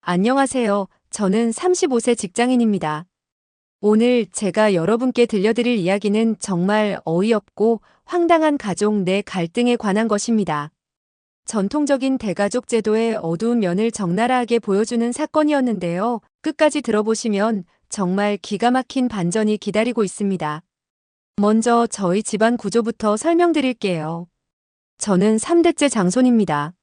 안녕하세요. 저는 35세 직장인입니다. 오늘 제가 여러분께 들려드릴 이야기는 정말 어이없고 황당한 가족 내 갈등에 관한 것입니다. 전통적인 대가족 제도의 어두운 면을 적나라하게 보여주는 사건이었는데요. 끝까지 들어보시면 정말 기가 막힌 반전이 기다리고 있습니다. 먼저 저희 집안 구조부터 설명드릴게요. 저는 3대째 장손입니다.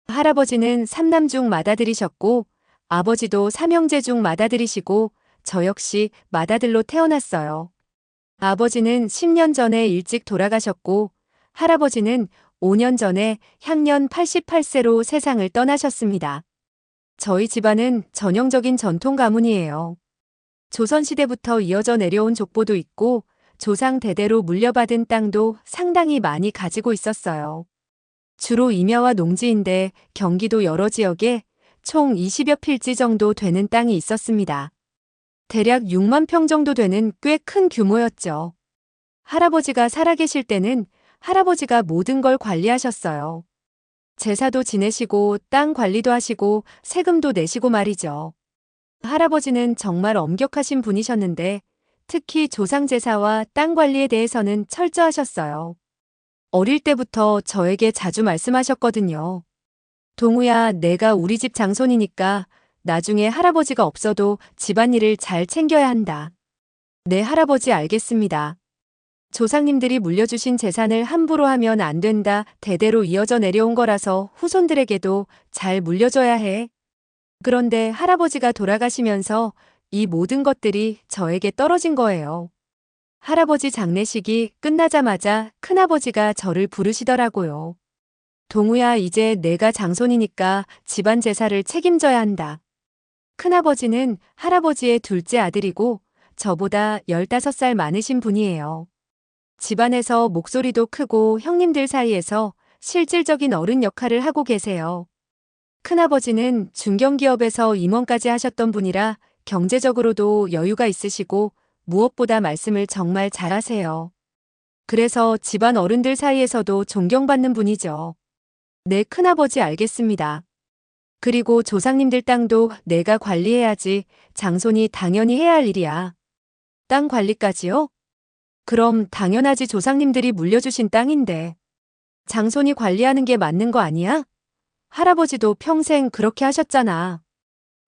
할아버지는 3남 중 맏아들이셨고 아버지도 3형제 중 맏아들이시고 저 역시 맏아들로 태어났어요. 아버지는 10년 전에 일찍 돌아가셨고 할아버지는 5년 전에 향년 88세로 세상을 떠나셨습니다. 저희 집안은 전형적인 전통 가문이에요. 조선시대부터 이어져 내려온 족보도 있고 조상 대대로 물려받은 땅도 상당히 많이 가지고 있었어요. 주로 임야와 농지인데 경기도 여러 지역에 총 20여 필지 정도 되는 땅이 있었습니다. 대략 6만 평 정도 되는 꽤 큰 규모였죠. 할아버지가 살아계실 때는 할아버지가 모든 걸 관리하셨어요. 제사도 지내시고 땅 관리도 하시고 세금도 내시고 말이죠. 할아버지는 정말 엄격하신 분이셨는데 특히 조상제사와 땅 관리에 대해서는 철저하셨어요. 어릴 때부터 저에게 자주 말씀하셨거든요. 동우야, 내가 우리 집 장손이니까 나중에 할아버지가 없어도 집안일을 잘 챙겨야 한다. 네, 할아버지 알겠습니다. 조상님들이 물려주신 재산을 함부로 하면 안 된다. 대대로 이어져 내려온 거라서 후손들에게도 잘 물려줘야 해. 그런데 할아버지가 돌아가시면서 이 모든 것들이 저에게 떨어진 거예요. 할아버지 장례식이 끝나자마자 큰아버지가 저를 부르시더라고요. 동우야, 이제 내가 장손이니까 집안 제사를 책임져야 한다. 큰아버지는 할아버지의 둘째 아들이고 저보다 15살 많으신 분이에요. 집안에서 목소리도 크고 형님들 사이에서 실질적인 어른 역할을 하고 계세요. 큰아버지는 중견기업에서 임원까지 하셨던 분이라 경제적으로도 여유가 있으시고 무엇보다 말씀을 정말 잘하세요. 그래서 집안 어른들 사이에서도 존경받는 분이죠. 네, 큰아버지 알겠습니다. 그리고 조상님들 땅도 내가 관리해야지. 장손이 당연히 해야 할 일이야. 땅 관리까지요? 그럼 당연하지. 조상님들이 물려주신 땅인데. 장손이 관리하는 게 맞는 거 아니야? 할아버지도 평생 그렇게 하셨잖아.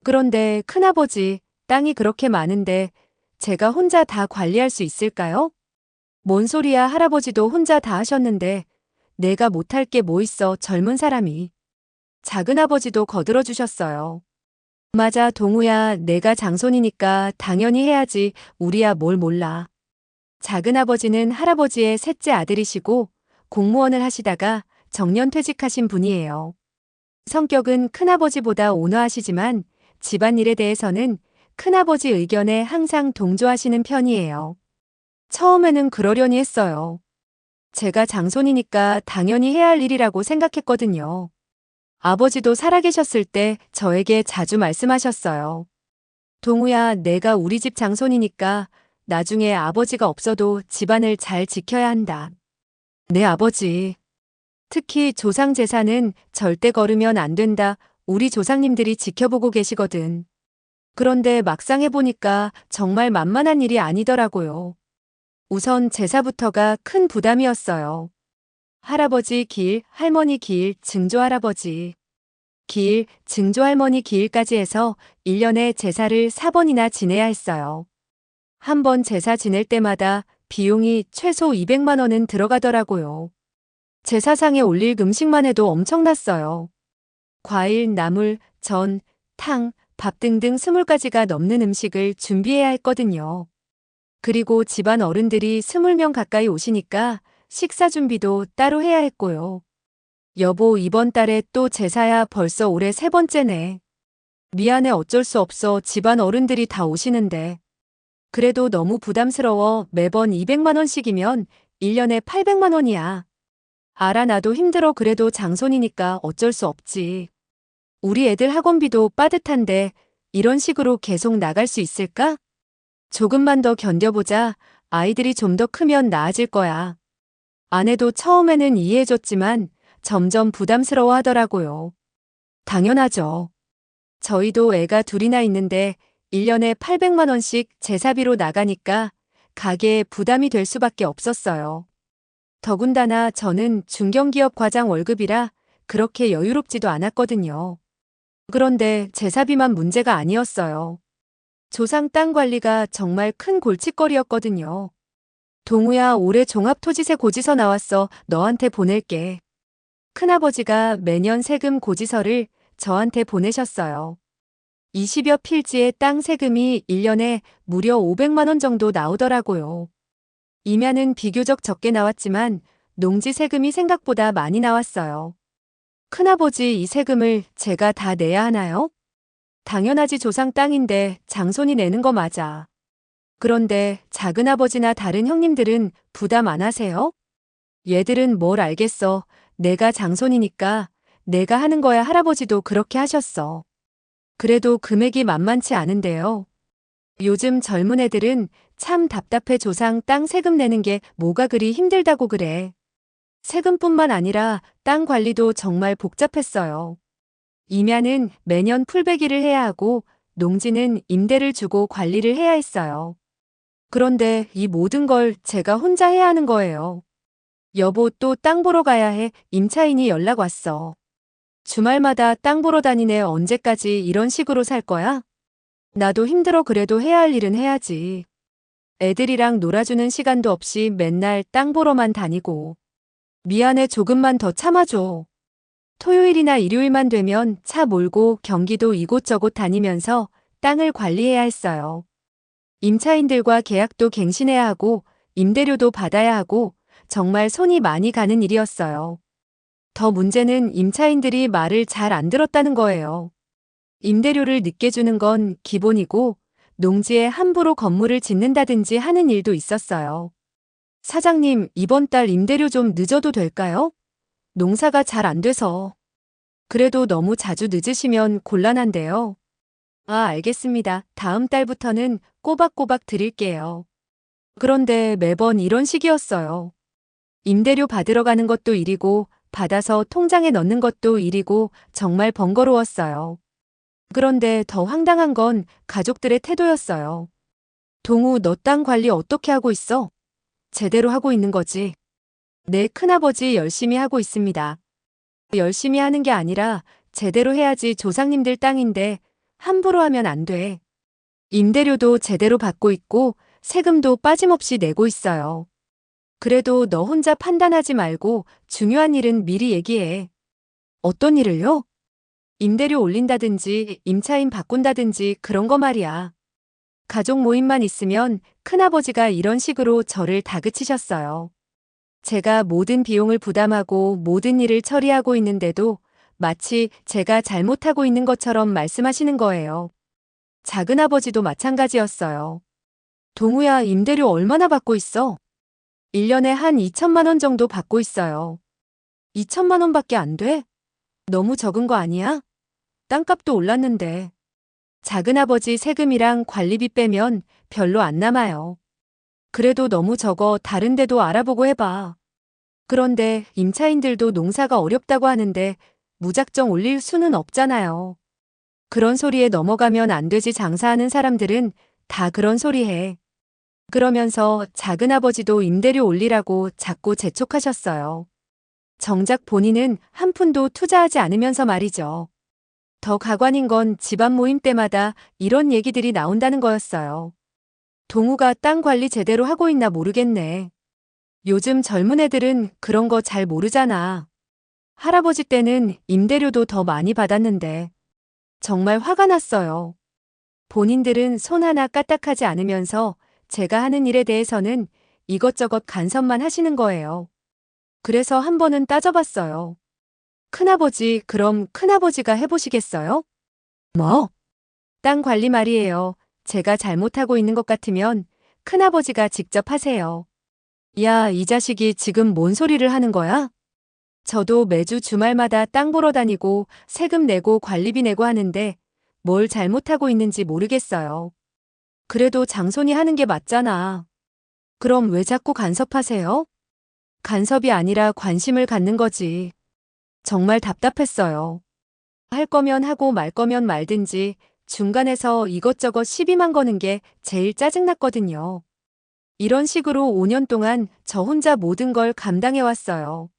그런데 큰아버지, 땅이 그렇게 많은데 제가 혼자 다 관리할 수 있을까요? 뭔 소리야. 할아버지도 혼자 다 하셨는데 내가 못할 게 뭐 있어. 젊은 사람이. 작은아버지도 거들어주셨어요. 맞아, 동우야. 내가 장손이니까 당연히 해야지. 우리야 뭘 몰라. 작은아버지는 할아버지의 셋째 아들이시고 공무원을 하시다가 정년퇴직하신 분이에요. 성격은 큰아버지보다 온화하시지만 집안일에 대해서는 큰아버지 의견에 항상 동조하시는 편이에요. 처음에는 그러려니 했어요. 제가 장손이니까 당연히 해야 할 일이라고 생각했거든요. 아버지도 살아계셨을 때 저에게 자주 말씀하셨어요. 동우야, 내가 우리 집 장손이니까 나중에 아버지가 없어도 집안을 잘 지켜야 한다. 네, 아버지. 특히 조상 재산은 절대 거르면 안 된다. 우리 조상님들이 지켜보고 계시거든. 그런데 막상 해보니까 정말 만만한 일이 아니더라고요. 우선 제사부터가 큰 부담이었어요. 할아버지 기일, 할머니 기일, 증조할아버지 기일, 증조할머니 기일까지 해서 1년에 제사를 4번이나 지내야 했어요. 한 번 제사 지낼 때마다 비용이 최소 200만 원은 들어가더라고요. 제사상에 올릴 음식만 해도 엄청났어요. 과일, 나물, 전, 탕, 밥 등등 20가지가 넘는 음식을 준비해야 했거든요. 그리고 집안 어른들이 20명 가까이 오시니까 식사 준비도 따로 해야 했고요. 여보, 이번 달에 또 제사야. 벌써 올해 3번째네. 미안해, 어쩔 수 없어. 집안 어른들이 다 오시는데. 그래도 너무 부담스러워. 매번 200만 원씩이면 1년에 800만 원이야. 알아, 나도 힘들어. 그래도 장손이니까 어쩔 수 없지. 우리 애들 학원비도 빠듯한데 이런 식으로 계속 나갈 수 있을까? 조금만 더 견뎌보자. 아이들이 좀 더 크면 나아질 거야. 아내도 처음에는 이해해줬지만 점점 부담스러워 하더라고요. 당연하죠. 저희도 애가 둘이나 있는데 1년에 800만 원씩 제사비로 나가니까 가게에 부담이 될 수밖에 없었어요. 더군다나 저는 중견기업 과장 월급이라 그렇게 여유롭지도 않았거든요. 그런데 제사비만 문제가 아니었어요. 조상 땅 관리가 정말 큰 골칫거리였거든요. 동우야, 올해 종합토지세 고지서 나왔어. 너한테 보낼게. 큰아버지가 매년 세금 고지서를 저한테 보내셨어요. 20여 필지의 땅 세금이 1년에 무려 500만 원 정도 나오더라고요. 임야는 비교적 적게 나왔지만 농지 세금이 생각보다 많이 나왔어요. 큰아버지, 이 세금을 제가 다 내야 하나요? 당연하지, 조상 땅인데 장손이 내는 거 맞아. 그런데 작은아버지나 다른 형님들은 부담 안 하세요? 얘들은 뭘 알겠어. 내가 장손이니까 내가 하는 거야. 할아버지도 그렇게 하셨어. 그래도 금액이 만만치 않은데요. 요즘 젊은 애들은 참 답답해. 조상 땅 세금 내는 게 뭐가 그리 힘들다고 그래. 세금뿐만 아니라 땅 관리도 정말 복잡했어요. 임야는 매년 풀베기를 해야 하고 농지는 임대를 주고 관리를 해야 했어요. 그런데 이 모든 걸 제가 혼자 해야 하는 거예요. 여보, 또 땅 보러 가야 해. 임차인이 연락 왔어. 주말마다 땅 보러 다니네. 언제까지 이런 식으로 살 거야? 나도 힘들어. 그래도 해야 할 일은 해야지. 애들이랑 놀아주는 시간도 없이 맨날 땅 보러만 다니고. 미안해, 조금만 더 참아줘. 토요일이나 일요일만 되면 차 몰고 경기도 이곳저곳 다니면서 땅을 관리해야 했어요. 임차인들과 계약도 갱신해야 하고 임대료도 받아야 하고 정말 손이 많이 가는 일이었어요. 더 문제는 임차인들이 말을 잘 안 들었다는 거예요. 임대료를 늦게 주는 건 기본이고 농지에 함부로 건물을 짓는다든지 하는 일도 있었어요. 사장님, 이번 달 임대료 좀 늦어도 될까요? 농사가 잘 안 돼서. 그래도 너무 자주 늦으시면 곤란한데요. 아, 알겠습니다. 다음 달부터는 꼬박꼬박 드릴게요. 그런데 매번 이런 식이었어요. 임대료 받으러 가는 것도 일이고 받아서 통장에 넣는 것도 일이고 정말 번거로웠어요. 그런데 더 황당한 건 가족들의 태도였어요. 동우, 너 땅 관리 어떻게 하고 있어? 제대로 하고 있는 거지? 네, 큰아버지 열심히 하고 있습니다. 열심히 하는 게 아니라 제대로 해야지. 조상님들 땅인데 함부로 하면 안 돼. 임대료도 제대로 받고 있고 세금도 빠짐없이 내고 있어요. 그래도 너 혼자 판단하지 말고 중요한 일은 미리 얘기해. 어떤 일을요? 임대료 올린다든지 임차인 바꾼다든지 그런 거 말이야. 가족 모임만 있으면 큰아버지가 이런 식으로 저를 다그치셨어요. 제가 모든 비용을 부담하고 모든 일을 처리하고 있는데도 마치 제가 잘못하고 있는 것처럼 말씀하시는 거예요. 작은아버지도 마찬가지였어요. 동우야, 임대료 얼마나 받고 있어? 1년에 한 2천만 원 정도 받고 있어요. 2천만 원밖에 안 돼? 너무 적은 거 아니야? 땅값도 올랐는데. 작은아버지 세금이랑 관리비 빼면 별로 안 남아요. 그래도 너무 적어. 다른 데도 알아보고 해봐. 그런데 임차인들도 농사가 어렵다고 하는데 무작정 올릴 수는 없잖아요. 그런 소리에 넘어가면 안 되지. 장사하는 사람들은 다 그런 소리 해. 그러면서 작은아버지도 임대료 올리라고 자꾸 재촉하셨어요. 정작 본인은 한 푼도 투자하지 않으면서 말이죠. 더 가관인 건 집안 모임 때마다 이런 얘기들이 나온다는 거였어요. 동우가 땅 관리 제대로 하고 있나 모르겠네. 요즘 젊은 애들은 그런 거 잘 모르잖아. 할아버지 때는 임대료도 더 많이 받았는데. 정말 화가 났어요. 본인들은 손 하나 까딱하지 않으면서 제가 하는 일에 대해서는 이것저것 간섭만 하시는 거예요. 그래서 한 번은 따져봤어요. 큰아버지, 그럼 큰아버지가 해보시겠어요? 뭐? 땅 관리 말이에요. 제가 잘못하고 있는 것 같으면 큰아버지가 직접 하세요. 야, 이 자식이 지금 뭔 소리를 하는 거야? 저도 매주 주말마다 땅 보러 다니고 세금 내고 관리비 내고 하는데 뭘 잘못하고 있는지 모르겠어요. 그래도 장손이 하는 게 맞잖아. 그럼 왜 자꾸 간섭하세요? 간섭이 아니라 관심을 갖는 거지. 정말 답답했어요. 할 거면 하고 말 거면 말든지 중간에서 이것저것 시비만 거는 게 제일 짜증났거든요. 이런 식으로 5년 동안 저 혼자 모든 걸 감당해 왔어요.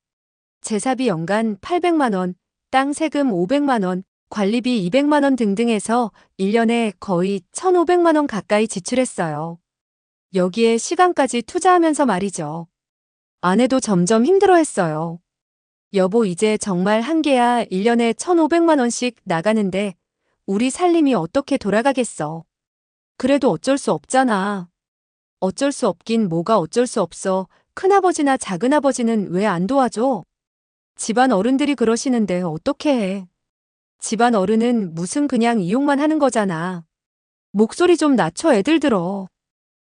제사비 연간 800만 원, 땅 세금 500만 원, 관리비 200만 원 등등 해서 1년에 거의 1,500만 원 가까이 지출했어요. 여기에 시간까지 투자하면서 말이죠. 아내도 점점 힘들어했어요. 여보, 이제 정말 한계야. 1년에 1,500만 원씩 나가는데 우리 살림이 어떻게 돌아가겠어. 그래도 어쩔 수 없잖아. 어쩔 수 없긴 뭐가 어쩔 수 없어. 큰아버지나 작은아버지는 왜 안 도와줘? 집안 어른들이 그러시는데 어떻게 해. 집안 어른은 무슨 그냥 이용만 하는 거잖아. 목소리 좀 낮춰. 애들 들어.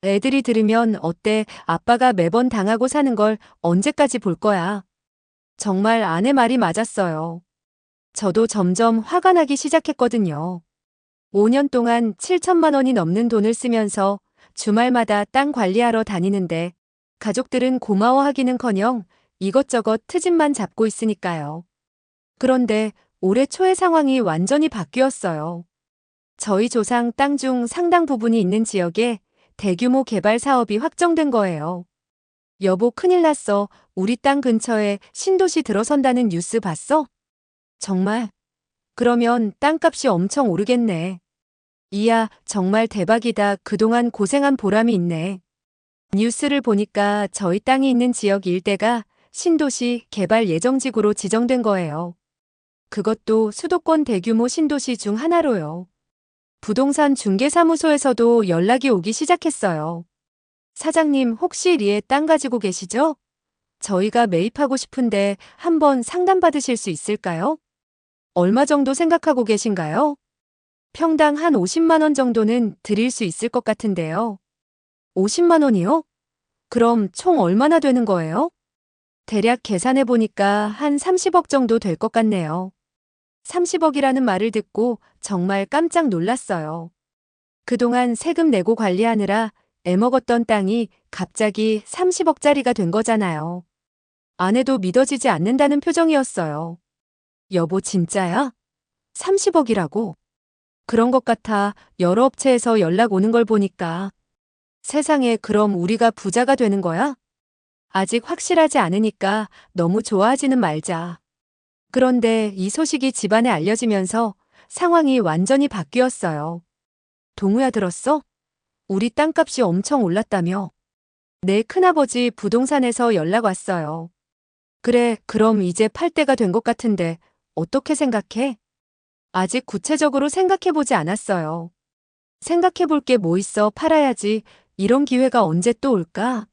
애들이 들으면 어때? 아빠가 매번 당하고 사는 걸 언제까지 볼 거야. 정말 아내 말이 맞았어요. 저도 점점 화가 나기 시작했거든요. 5년 동안 7천만 원이 넘는 돈을 쓰면서 주말마다 땅 관리하러 다니는데 가족들은 고마워하기는커녕 이것저것 트집만 잡고 있으니까요. 그런데 올해 초에 상황이 완전히 바뀌었어요. 저희 조상 땅 중 상당 부분이 있는 지역에 대규모 개발 사업이 확정된 거예요. 여보, 큰일 났어. 우리 땅 근처에 신도시 들어선다는 뉴스 봤어? 정말? 그러면 땅값이 엄청 오르겠네. 이야, 정말 대박이다. 그동안 고생한 보람이 있네. 뉴스를 보니까 저희 땅이 있는 지역 일대가 신도시 개발 예정지구로 지정된 거예요. 그것도 수도권 대규모 신도시 중 하나로요. 부동산 중개사무소에서도 연락이 오기 시작했어요. 사장님, 혹시 리에 땅 가지고 계시죠? 저희가 매입하고 싶은데 한번 상담받으실 수 있을까요? 얼마 정도 생각하고 계신가요? 평당 한 50만 원 정도는 드릴 수 있을 것 같은데요. 50만 원이요? 그럼 총 얼마나 되는 거예요? 대략 계산해 보니까 한 30억 정도 될 것 같네요. 30억이라는 말을 듣고 정말 깜짝 놀랐어요. 그동안 세금 내고 관리하느라 애먹었던 땅이 갑자기 30억짜리가 된 거잖아요. 아내도 믿어지지 않는다는 표정이었어요. 여보, 진짜야? 30억이라고? 그런 것 같아. 여러 업체에서 연락 오는 걸 보니까. 세상에, 그럼 우리가 부자가 되는 거야? 아직 확실하지 않으니까 너무 좋아하지는 말자. 그런데 이 소식이 집안에 알려지면서 상황이 완전히 바뀌었어요. 동우야, 들었어? 우리 땅값이 엄청 올랐다며. 내 큰아버지 부동산에서 연락 왔어요. 그래, 그럼 이제 팔 때가 된 것 같은데 어떻게 생각해? 아직 구체적으로 생각해보지 않았어요. 생각해볼 게 뭐 있어. 팔아야지. 이런 기회가 언제 또 올까?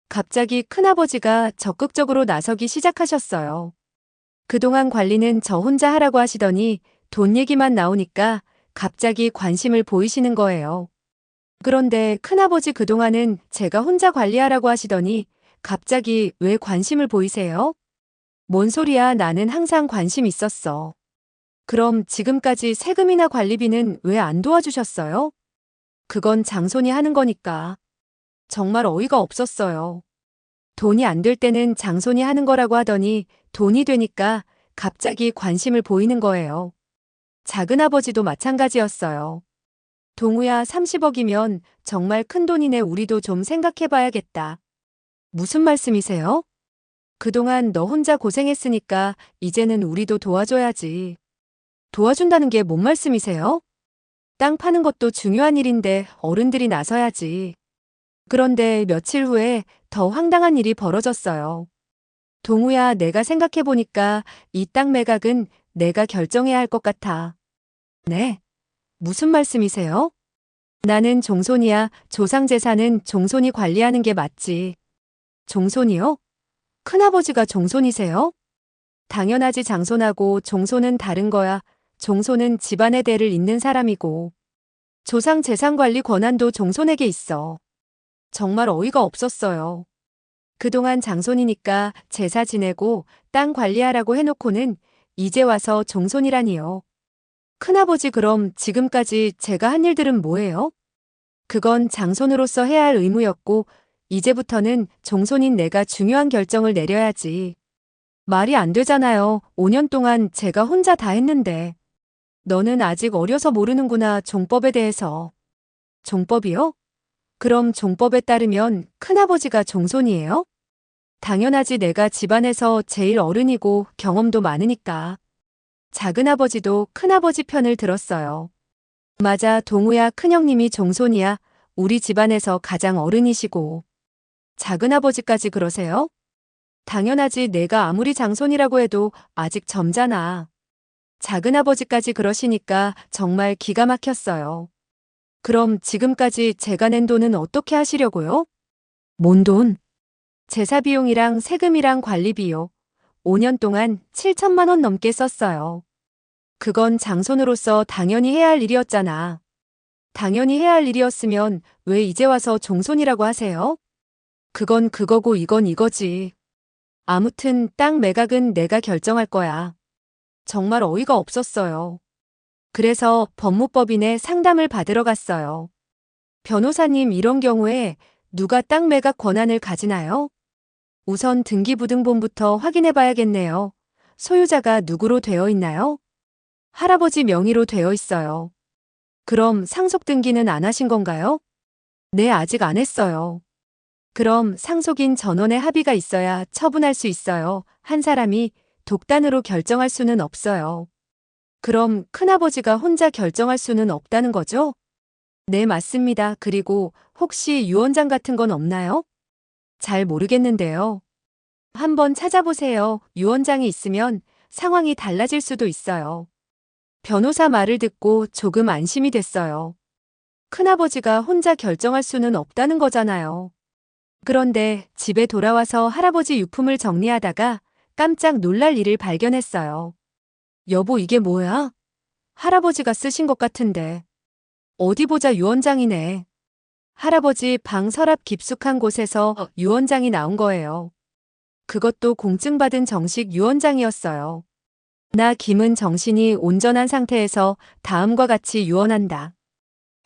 갑자기 큰아버지가 적극적으로 나서기 시작하셨어요. 그동안 관리는 저 혼자 하라고 하시더니 돈 얘기만 나오니까 갑자기 관심을 보이시는 거예요. 그런데 큰아버지, 그동안은 제가 혼자 관리하라고 하시더니 갑자기 왜 관심을 보이세요? 뭔 소리야, 나는 항상 관심 있었어. 그럼 지금까지 세금이나 관리비는 왜 안 도와주셨어요? 그건 장손이 하는 거니까. 정말 어이가 없었어요. 돈이 안 될 때는 장손이 하는 거라고 하더니 돈이 되니까 갑자기 관심을 보이는 거예요. 작은아버지도 마찬가지였어요. 동우야, 30억이면 정말 큰 돈이네. 우리도 좀 생각해봐야겠다. 무슨 말씀이세요? 그동안 너 혼자 고생했으니까 이제는 우리도 도와줘야지. 도와준다는 게 뭔 말씀이세요? 땅 파는 것도 중요한 일인데 어른들이 나서야지. 그런데 며칠 후에 더 황당한 일이 벌어졌어요. 동우야, 내가 생각해보니까 이 땅 매각은 내가 결정해야 할 것 같아. 네? 무슨 말씀이세요? 나는 종손이야. 조상 재산은 종손이 관리하는 게 맞지. 종손이요? 큰아버지가 종손이세요? 당연하지. 장손하고 종손은 다른 거야. 종손은 집안의 대를 잇는 사람이고 조상 재산 관리 권한도 종손에게 있어. 정말 어이가 없었어요. 그동안 장손이니까 제사 지내고 땅 관리하라고 해놓고는 이제 와서 종손이라니요. 큰아버지, 그럼 지금까지 제가 한 일들은 뭐예요? 그건 장손으로서 해야 할 의무였고 이제부터는 종손인 내가 중요한 결정을 내려야지. 말이 안 되잖아요. 5년 동안 제가 혼자 다 했는데. 너는 아직 어려서 모르는구나, 종법에 대해서. 종법이요? 그럼 종법에 따르면 큰아버지가 종손이에요? 당연하지, 내가 집안에서 제일 어른이고 경험도 많으니까. 작은아버지도 큰아버지 편을 들었어요. 맞아, 동우야, 큰형님이 종손이야. 우리 집안에서 가장 어른이시고. 작은아버지까지 그러세요? 당연하지, 내가 아무리 장손이라고 해도 아직 젊잖아. 작은아버지까지 그러시니까 정말 기가 막혔어요. 그럼 지금까지 제가 낸 돈은 어떻게 하시려고요? 뭔 돈? 제사 비용이랑 세금이랑 관리비요. 5년 동안 7천만 원 넘게 썼어요. 그건 장손으로서 당연히 해야 할 일이었잖아. 당연히 해야 할 일이었으면 왜 이제 와서 종손이라고 하세요? 그건 그거고 이건 이거지. 아무튼 땅 매각은 내가 결정할 거야. 정말 어이가 없었어요. 그래서 법무법인에 상담을 받으러 갔어요. 변호사님, 이런 경우에 누가 땅 매각 권한을 가지나요? 우선 등기부등본부터 확인해 봐야겠네요. 소유자가 누구로 되어 있나요? 할아버지 명의로 되어 있어요. 그럼 상속 등기는 안 하신 건가요? 네, 아직 안 했어요. 그럼 상속인 전원의 합의가 있어야 처분할 수 있어요. 한 사람이 독단으로 결정할 수는 없어요. 그럼 큰아버지가 혼자 결정할 수는 없다는 거죠? 네, 맞습니다. 그리고 혹시 유언장 같은 건 없나요? 잘 모르겠는데요. 한번 찾아보세요. 유언장이 있으면 상황이 달라질 수도 있어요. 변호사 말을 듣고 조금 안심이 됐어요. 큰아버지가 혼자 결정할 수는 없다는 거잖아요. 그런데 집에 돌아와서 할아버지 유품을 정리하다가 깜짝 놀랄 일을 발견했어요. 여보, 이게 뭐야? 할아버지가 쓰신 것 같은데. 어디 보자, 유언장이네. 할아버지 방 서랍 깊숙한 곳에서 유언장이 나온 거예요. 그것도 공증받은 정식 유언장이었어요. 나 김은 정신이 온전한 상태에서 다음과 같이 유언한다.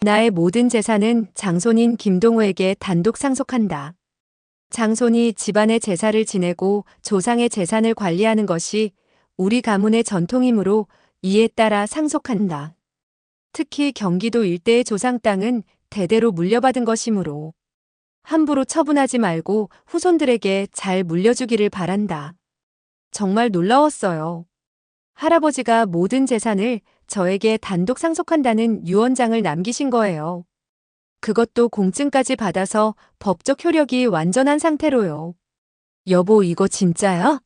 나의 모든 재산은 장손인 김동우에게 단독 상속한다. 장손이 집안의 제사를 지내고 조상의 재산을 관리하는 것이 우리 가문의 전통이므로 이에 따라 상속한다. 특히 경기도 일대의 조상 땅은 대대로 물려받은 것이므로 함부로 처분하지 말고 후손들에게 잘 물려주기를 바란다. 정말 놀라웠어요. 할아버지가 모든 재산을 저에게 단독 상속한다는 유언장을 남기신 거예요. 그것도 공증까지 받아서 법적 효력이 완전한 상태로요. 여보, 이거 진짜야?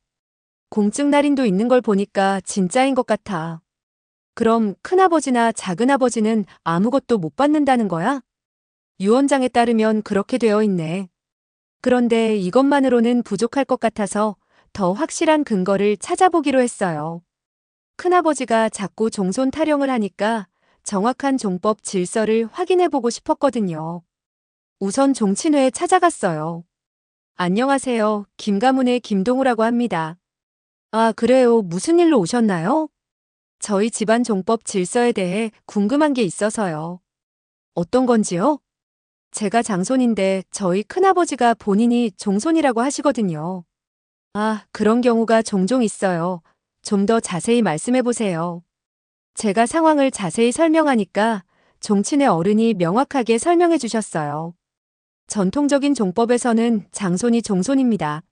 공증 날인도 있는 걸 보니까 진짜인 것 같아. 그럼 큰아버지나 작은아버지는 아무것도 못 받는다는 거야? 유언장에 따르면 그렇게 되어 있네. 그런데 이것만으로는 부족할 것 같아서 더 확실한 근거를 찾아보기로 했어요. 큰아버지가 자꾸 종손 타령을 하니까 정확한 종법 질서를 확인해보고 싶었거든요. 우선 종친회에 찾아갔어요. 안녕하세요. 김가문의 김동우라고 합니다. 아, 그래요. 무슨 일로 오셨나요? 저희 집안 종법 질서에 대해 궁금한 게 있어서요. 어떤 건지요? 제가 장손인데 저희 큰아버지가 본인이 종손이라고 하시거든요. 아, 그런 경우가 종종 있어요. 좀 더 자세히 말씀해 보세요. 제가 상황을 자세히 설명하니까 종친의 어른이 명확하게 설명해 주셨어요. 전통적인 종법에서는 장손이 종손입니다.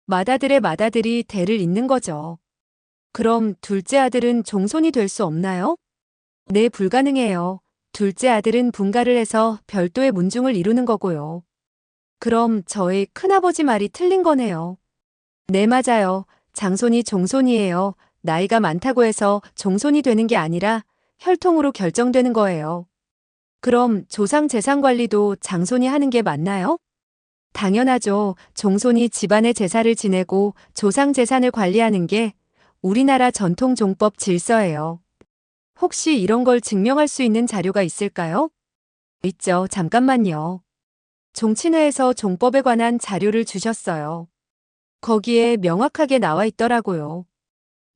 맏아들의 맏아들이 대를 잇는 거죠. 그럼 둘째 아들은 종손이 될 수 없나요? 네, 불가능해요. 둘째 아들은 분가를 해서 별도의 문중을 이루는 거고요. 그럼 저희 큰아버지 말이 틀린 거네요. 네, 맞아요. 장손이 종손이에요. 나이가 많다고 해서 종손이 되는 게 아니라 혈통으로 결정되는 거예요. 그럼 조상 재산 관리도 장손이 하는 게 맞나요? 당연하죠. 종손이 집안의 제사를 지내고 조상 재산을 관리하는 게 우리나라 전통 종법 질서예요. 혹시 이런 걸 증명할 수 있는 자료가 있을까요? 있죠. 잠깐만요. 종친회에서 종법에 관한 자료를 주셨어요. 거기에 명확하게 나와 있더라고요.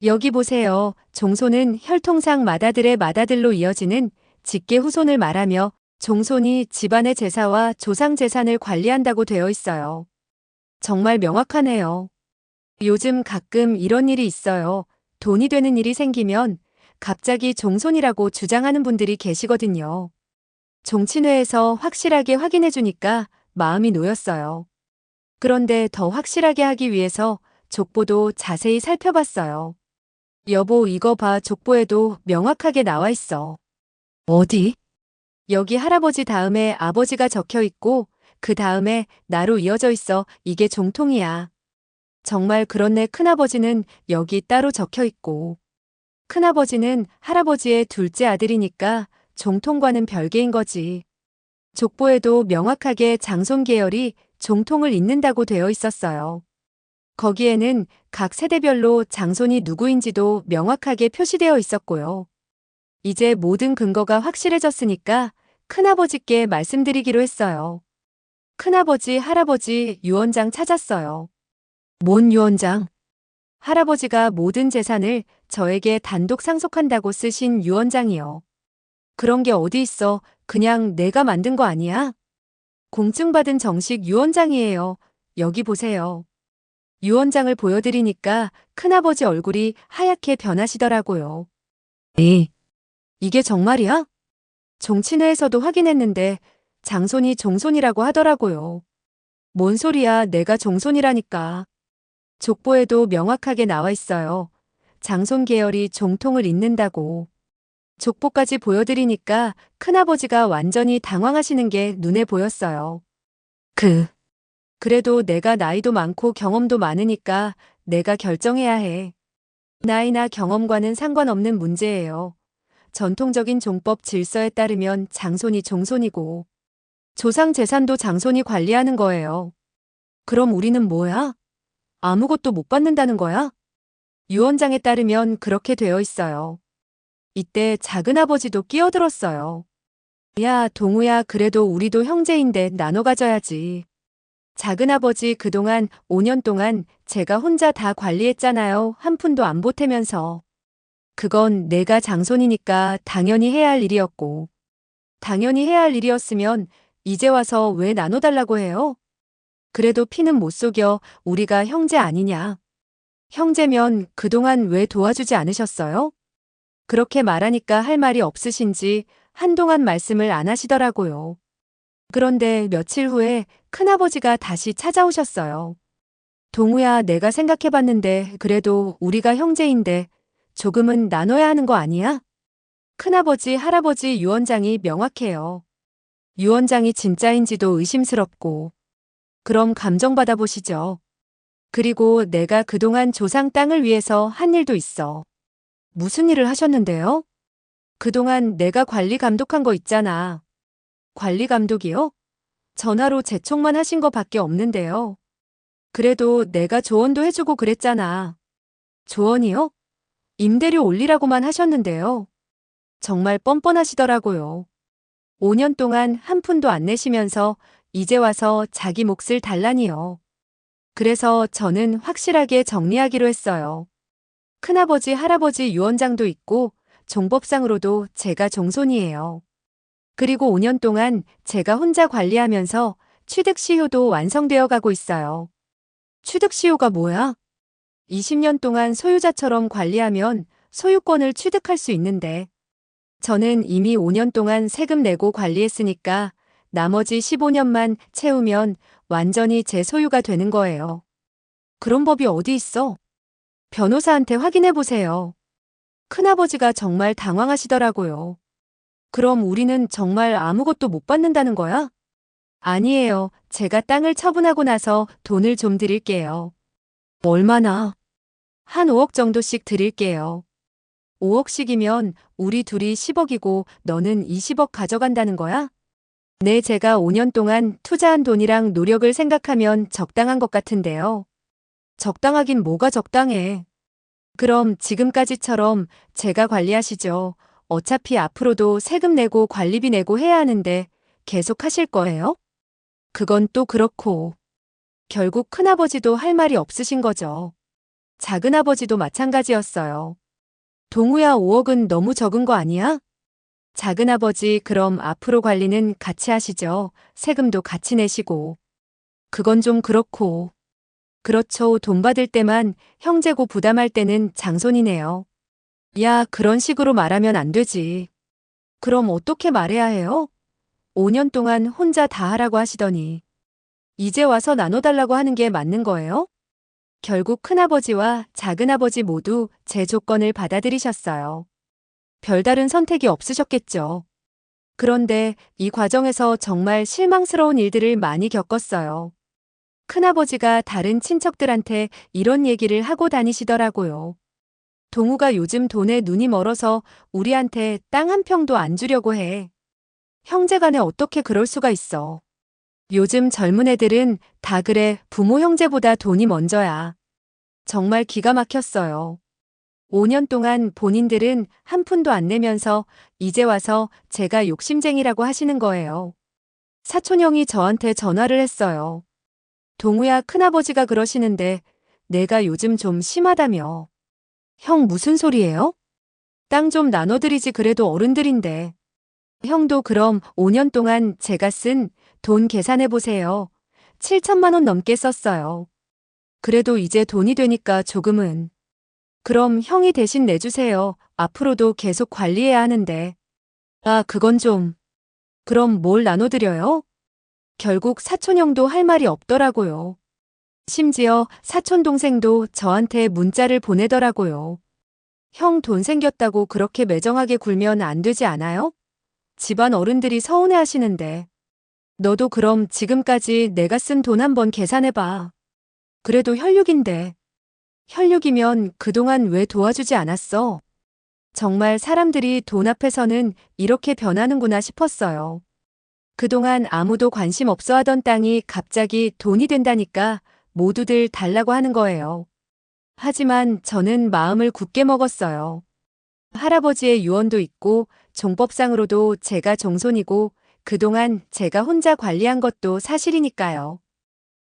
여기 보세요. 종손은 혈통상 맏아들의 맏아들로 이어지는 직계 후손을 말하며 종손이 집안의 제사와 조상 재산을 관리한다고 되어 있어요. 정말 명확하네요. 요즘 가끔 이런 일이 있어요. 돈이 되는 일이 생기면 갑자기 종손이라고 주장하는 분들이 계시거든요. 종친회에서 확실하게 확인해 주니까 마음이 놓였어요. 그런데 더 확실하게 하기 위해서 족보도 자세히 살펴봤어요. 여보, 이거 봐. 족보에도 명확하게 나와 있어. 어디? 여기 할아버지 다음에 아버지가 적혀 있고, 그 다음에 나로 이어져 있어. 이게 종통이야. 정말 그렇네. 큰아버지는 여기 따로 적혀 있고, 큰아버지는 할아버지의 둘째 아들이니까 종통과는 별개인 거지. 족보에도 명확하게 장손 계열이 종통을 잇는다고 되어 있었어요. 거기에는 각 세대별로 장손이 누구인지도 명확하게 표시되어 있었고요. 이제 모든 근거가 확실해졌으니까 큰아버지께 말씀드리기로 했어요. 큰아버지, 할아버지, 유언장 찾았어요. 뭔 유언장? 할아버지가 모든 재산을 저에게 단독 상속한다고 쓰신 유언장이요. 그런 게 어디 있어? 그냥 내가 만든 거 아니야? 공증받은 정식 유언장이에요. 여기 보세요. 유언장을 보여드리니까 큰아버지 얼굴이 하얗게 변하시더라고요. 네. 이게 정말이야? 종친회에서도 확인했는데 장손이 종손이라고 하더라고요. 뭔 소리야, 내가 종손이라니까. 족보에도 명확하게 나와 있어요. 장손 계열이 종통을 잇는다고. 족보까지 보여드리니까 큰아버지가 완전히 당황하시는 게 눈에 보였어요. 그래도 내가 나이도 많고 경험도 많으니까 내가 결정해야 해. 나이나 경험과는 상관없는 문제예요. 전통적인 종법 질서에 따르면 장손이 종손이고 조상 재산도 장손이 관리하는 거예요. 그럼 우리는 뭐야? 아무것도 못 받는다는 거야? 유언장에 따르면 그렇게 되어 있어요. 이때 작은아버지도 끼어들었어요. 야, 동우야, 그래도 우리도 형제인데 나눠 가져야지. 작은아버지, 그동안 5년 동안 제가 혼자 다 관리했잖아요. 한 푼도 안 보태면서. 그건 내가 장손이니까 당연히 해야 할 일이었고. 당연히 해야 할 일이었으면 이제 와서 왜 나눠달라고 해요? 그래도 피는 못 속여. 우리가 형제 아니냐. 형제면 그동안 왜 도와주지 않으셨어요? 그렇게 말하니까 할 말이 없으신지 한동안 말씀을 안 하시더라고요. 그런데 며칠 후에 큰아버지가 다시 찾아오셨어요. 동우야, 내가 생각해봤는데 그래도 우리가 형제인데 조금은 나눠야 하는 거 아니야? 큰아버지, 할아버지 유언장이 명확해요. 유언장이 진짜인지도 의심스럽고. 그럼 감정받아 보시죠. 그리고 내가 그동안 조상 땅을 위해서 한 일도 있어. 무슨 일을 하셨는데요? 그동안 내가 관리 감독한 거 있잖아. 관리 감독이요? 전화로 재촉만 하신 거 밖에 없는데요. 그래도 내가 조언도 해주고 그랬잖아. 조언이요? 임대료 올리라고만 하셨는데요. 정말 뻔뻔하시더라고요. 5년 동안 한 푼도 안 내시면서 이제 와서 자기 몫을 달라니요. 그래서 저는 확실하게 정리하기로 했어요. 큰아버지, 할아버지 유언장도 있고 종법상으로도 제가 종손이에요. 그리고 5년 동안 제가 혼자 관리하면서 취득시효도 완성되어 가고 있어요. 취득시효가 뭐야? 20년 동안 소유자처럼 관리하면 소유권을 취득할 수 있는데 저는 이미 5년 동안 세금 내고 관리했으니까 나머지 15년만 채우면 완전히 제 소유가 되는 거예요. 그런 법이 어디 있어? 변호사한테 확인해 보세요. 큰아버지가 정말 당황하시더라고요. 그럼 우리는 정말 아무것도 못 받는다는 거야? 아니에요. 제가 땅을 처분하고 나서 돈을 좀 드릴게요. 얼마나? 한 5억 정도씩 드릴게요. 5억씩이면 우리 둘이 10억이고 너는 20억 가져간다는 거야? 네, 제가 5년 동안 투자한 돈이랑 노력을 생각하면 적당한 것 같은데요. 적당하긴 뭐가 적당해. 그럼 지금까지처럼 제가 관리하시죠. 어차피 앞으로도 세금 내고 관리비 내고 해야 하는데 계속 하실 거예요? 그건 또 그렇고. 결국 큰아버지도 할 말이 없으신 거죠. 작은아버지도 마찬가지였어요. 동우야, 5억은 너무 적은 거 아니야? 작은아버지, 그럼 앞으로 관리는 같이 하시죠. 세금도 같이 내시고. 그건 좀 그렇고. 그렇죠. 돈 받을 때만 형제고 부담할 때는 장손이네요. 야, 그런 식으로 말하면 안 되지. 그럼 어떻게 말해야 해요? 5년 동안 혼자 다 하라고 하시더니 이제 와서 나눠달라고 하는 게 맞는 거예요? 결국 큰아버지와 작은아버지 모두 제 조건을 받아들이셨어요. 별다른 선택이 없으셨겠죠. 그런데 이 과정에서 정말 실망스러운 일들을 많이 겪었어요. 큰아버지가 다른 친척들한테 이런 얘기를 하고 다니시더라고요. 동우가 요즘 돈에 눈이 멀어서 우리한테 땅 한 평도 안 주려고 해. 형제간에 어떻게 그럴 수가 있어. 요즘 젊은 애들은 다 그래. 부모 형제보다 돈이 먼저야. 정말 기가 막혔어요. 5년 동안 본인들은 한 푼도 안 내면서 이제 와서 제가 욕심쟁이라고 하시는 거예요. 사촌형이 저한테 전화를 했어요. 동우야, 큰아버지가 그러시는데 내가 요즘 좀 심하다며. 형, 무슨 소리예요? 땅 좀 나눠드리지. 그래도 어른들인데. 형도 그럼 5년 동안 제가 쓴 돈 계산해 보세요. 7천만 원 넘게 썼어요. 그래도 이제 돈이 되니까 조금은. 그럼 형이 대신 내주세요. 앞으로도 계속 관리해야 하는데. 아, 그건 좀. 그럼 뭘 나눠드려요? 결국 사촌형도 할 말이 없더라고요. 심지어 사촌 동생도 저한테 문자를 보내더라고요. 형 돈 생겼다고 그렇게 매정하게 굴면 안 되지 않아요? 집안 어른들이 서운해 하시는데. 너도 그럼 지금까지 내가 쓴 돈 한번 계산해봐. 그래도 혈육인데. 혈육이면 그동안 왜 도와주지 않았어? 정말 사람들이 돈 앞에서는 이렇게 변하는구나 싶었어요. 그동안 아무도 관심 없어 하던 땅이 갑자기 돈이 된다니까 모두들 달라고 하는 거예요. 하지만 저는 마음을 굳게 먹었어요. 할아버지의 유언도 있고 종법상으로도 제가 종손이고 그동안 제가 혼자 관리한 것도 사실이니까요.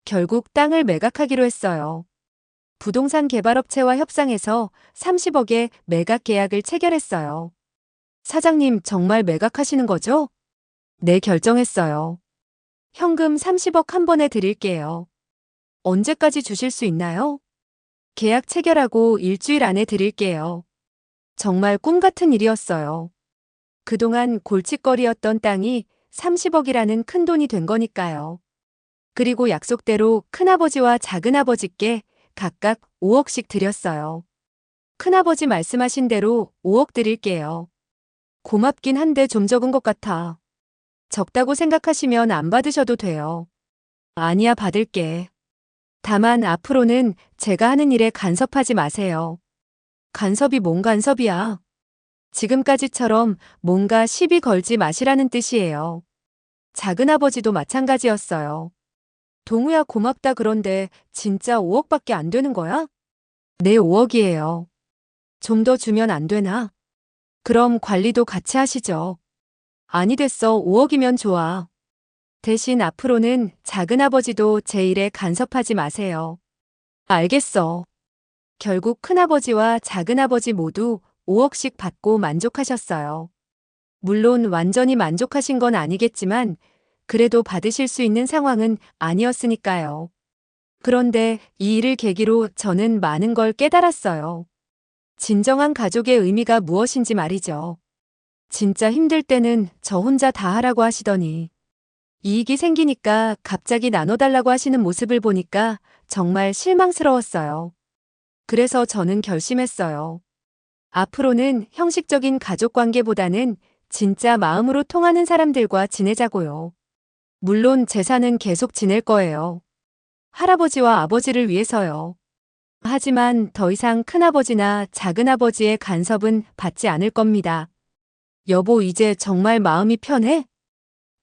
결국 땅을 매각하기로 했어요. 부동산 개발업체와 협상해서 30억에 매각 계약을 체결했어요. 사장님, 정말 매각하시는 거죠? 네, 결정했어요. 현금 30억 한 번에 드릴게요. 언제까지 주실 수 있나요? 계약 체결하고 일주일 안에 드릴게요. 정말 꿈 같은 일이었어요. 그동안 골칫거리였던 땅이 30억이라는 큰 돈이 된 거니까요. 그리고 약속대로 큰아버지와 작은아버지께 각각 5억씩 드렸어요. 큰아버지 말씀하신 대로 5억 드릴게요. 고맙긴 한데 좀 적은 것 같아. 적다고 생각하시면 안 받으셔도 돼요. 아니야, 받을게. 다만 앞으로는 제가 하는 일에 간섭하지 마세요. 간섭이 뭔 간섭이야? 지금까지처럼 뭔가 시비 걸지 마시라는 뜻이에요. 작은아버지도 마찬가지였어요. 동우야, 고맙다. 그런데 진짜 5억밖에 안 되는 거야? 네, 5억이에요. 좀 더 주면 안 되나? 그럼 관리도 같이 하시죠. 아니 됐어. 5억이면 좋아. 대신 앞으로는 작은아버지도 제 일에 간섭하지 마세요. 알겠어. 결국 큰아버지와 작은아버지 모두 5억씩 받고 만족하셨어요. 물론 완전히 만족하신 건 아니겠지만 그래도 받으실 수 있는 상황은 아니었으니까요. 그런데 이 일을 계기로 저는 많은 걸 깨달았어요. 진정한 가족의 의미가 무엇인지 말이죠. 진짜 힘들 때는 저 혼자 다 하라고 하시더니 이익이 생기니까 갑자기 나눠달라고 하시는 모습을 보니까 정말 실망스러웠어요. 그래서 저는 결심했어요. 앞으로는 형식적인 가족 관계보다는 진짜 마음으로 통하는 사람들과 지내자고요. 물론 재산은 계속 지낼 거예요. 할아버지와 아버지를 위해서요. 하지만 더 이상 큰아버지나 작은아버지의 간섭은 받지 않을 겁니다. 여보, 이제 정말 마음이 편해?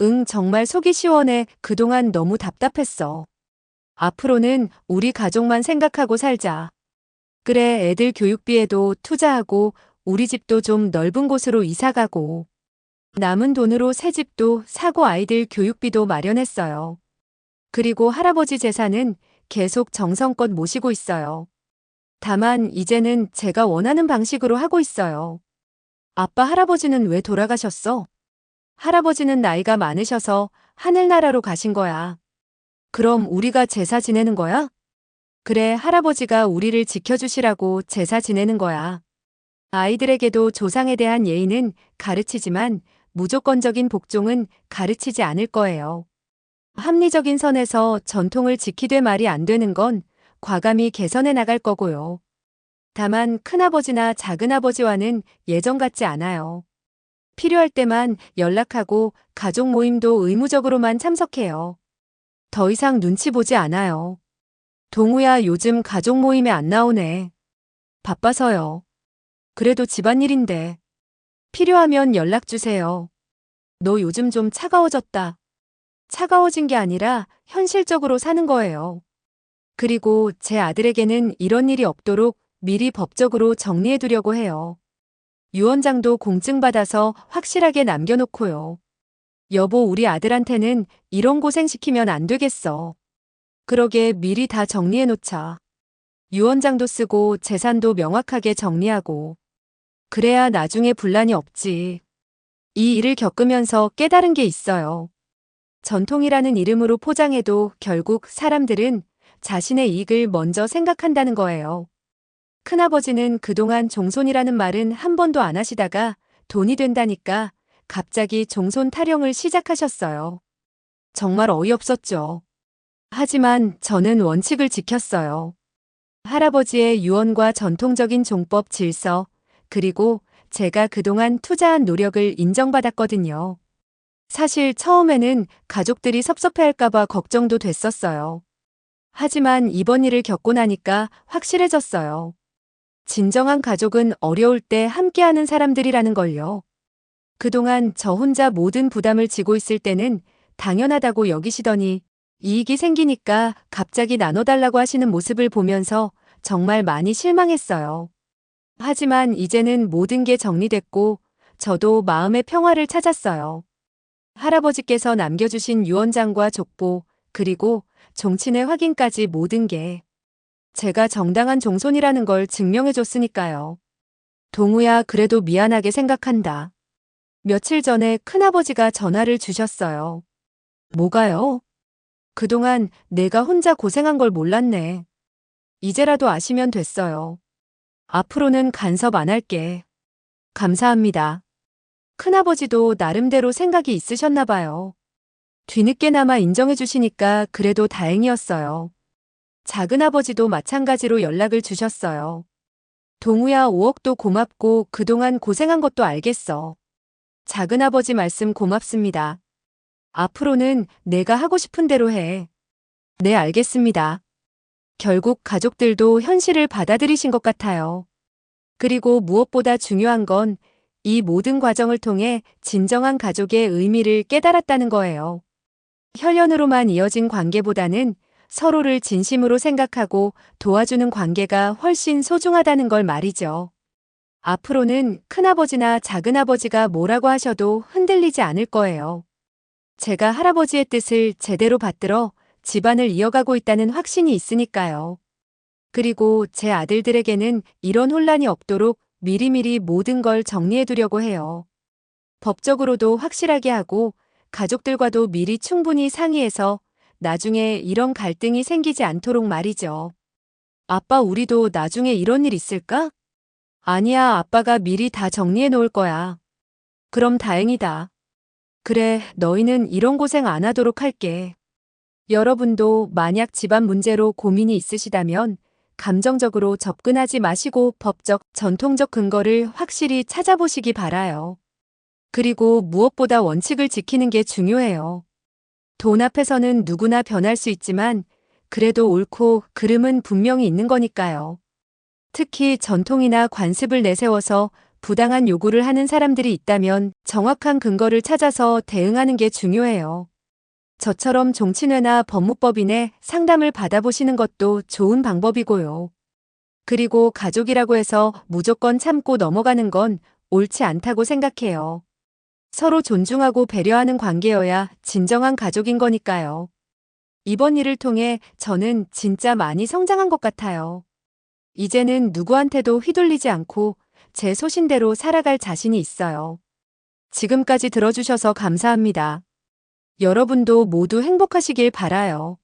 응, 정말 속이 시원해. 그동안 너무 답답했어. 앞으로는 우리 가족만 생각하고 살자. 그래, 애들 교육비에도 투자하고 우리 집도 좀 넓은 곳으로 이사가고 남은 돈으로 새 집도 사고 아이들 교육비도 마련했어요. 그리고 할아버지 재산은 계속 정성껏 모시고 있어요. 다만 이제는 제가 원하는 방식으로 하고 있어요. 아빠, 할아버지는 왜 돌아가셨어? 할아버지는 나이가 많으셔서 하늘나라로 가신 거야. 그럼 우리가 제사 지내는 거야? 그래, 할아버지가 우리를 지켜주시라고 제사 지내는 거야. 아이들에게도 조상에 대한 예의는 가르치지만 무조건적인 복종은 가르치지 않을 거예요. 합리적인 선에서 전통을 지키되 말이 안 되는 건 과감히 개선해 나갈 거고요. 다만 큰아버지나 작은아버지와는 예전 같지 않아요. 필요할 때만 연락하고 가족 모임도 의무적으로만 참석해요. 더 이상 눈치 보지 않아요. 동우야, 요즘 가족 모임에 안 나오네. 바빠서요. 그래도 집안일인데. 필요하면 연락 주세요. 너 요즘 좀 차가워졌다. 차가워진 게 아니라 현실적으로 사는 거예요. 그리고 제 아들에게는 이런 일이 없도록 미리 법적으로 정리해 두려고 해요. 유언장도 공증받아서 확실하게 남겨놓고요. 여보, 우리 아들한테는 이런 고생 시키면 안 되겠어. 그러게 미리 다 정리해 놓자. 유언장도 쓰고 재산도 명확하게 정리하고. 그래야 나중에 분란이 없지. 이 일을 겪으면서 깨달은 게 있어요. 전통이라는 이름으로 포장해도 결국 사람들은 자신의 이익을 먼저 생각한다는 거예요. 큰아버지는 그동안 종손이라는 말은 한 번도 안 하시다가 돈이 된다니까 갑자기 종손 타령을 시작하셨어요. 정말 어이없었죠. 하지만 저는 원칙을 지켰어요. 할아버지의 유언과 전통적인 종법 질서, 그리고 제가 그동안 투자한 노력을 인정받았거든요. 사실 처음에는 가족들이 섭섭해할까봐 걱정도 됐었어요. 하지만 이번 일을 겪고 나니까 확실해졌어요. 진정한 가족은 어려울 때 함께하는 사람들이라는 걸요. 그동안 저 혼자 모든 부담을 지고 있을 때는 당연하다고 여기시더니 이익이 생기니까 갑자기 나눠달라고 하시는 모습을 보면서 정말 많이 실망했어요. 하지만 이제는 모든 게 정리됐고 저도 마음의 평화를 찾았어요. 할아버지께서 남겨주신 유언장과 족보, 그리고 종친의 확인까지 모든 게 제가 정당한 종손이라는 걸 증명해줬으니까요. 동우야, 그래도 미안하게 생각한다. 며칠 전에 큰아버지가 전화를 주셨어요. 뭐가요? 그동안 내가 혼자 고생한 걸 몰랐네. 이제라도 아시면 됐어요. 앞으로는 간섭 안 할게. 감사합니다. 큰아버지도 나름대로 생각이 있으셨나 봐요. 뒤늦게나마 인정해 주시니까 그래도 다행이었어요. 작은아버지도 마찬가지로 연락을 주셨어요. 동우야, 5억도 고맙고 그동안 고생한 것도 알겠어. 작은아버지 말씀 고맙습니다. 앞으로는 내가 하고 싶은 대로 해. 네, 알겠습니다. 결국 가족들도 현실을 받아들이신 것 같아요. 그리고 무엇보다 중요한 건 이 모든 과정을 통해 진정한 가족의 의미를 깨달았다는 거예요. 혈연으로만 이어진 관계보다는 서로를 진심으로 생각하고 도와주는 관계가 훨씬 소중하다는 걸 말이죠. 앞으로는 큰아버지나 작은아버지가 뭐라고 하셔도 흔들리지 않을 거예요. 제가 할아버지의 뜻을 제대로 받들어 집안을 이어가고 있다는 확신이 있으니까요. 그리고 제 아들들에게는 이런 혼란이 없도록 미리미리 모든 걸 정리해 두려고 해요. 법적으로도 확실하게 하고 가족들과도 미리 충분히 상의해서 나중에 이런 갈등이 생기지 않도록 말이죠. 아빠, 우리도 나중에 이런 일 있을까? 아니야, 아빠가 미리 다 정리해 놓을 거야. 그럼 다행이다. 그래, 너희는 이런 고생 안 하도록 할게. 여러분도 만약 집안 문제로 고민이 있으시다면 감정적으로 접근하지 마시고 법적, 전통적 근거를 확실히 찾아보시기 바라요. 그리고 무엇보다 원칙을 지키는 게 중요해요. 돈 앞에서는 누구나 변할 수 있지만 그래도 옳고 그름은 분명히 있는 거니까요. 특히 전통이나 관습을 내세워서 부당한 요구를 하는 사람들이 있다면 정확한 근거를 찾아서 대응하는 게 중요해요. 저처럼 종친회나 법무법인의 상담을 받아보시는 것도 좋은 방법이고요. 그리고 가족이라고 해서 무조건 참고 넘어가는 건 옳지 않다고 생각해요. 서로 존중하고 배려하는 관계여야 진정한 가족인 거니까요. 이번 일을 통해 저는 진짜 많이 성장한 것 같아요. 이제는 누구한테도 휘둘리지 않고 제 소신대로 살아갈 자신이 있어요. 지금까지 들어주셔서 감사합니다. 여러분도 모두 행복하시길 바라요.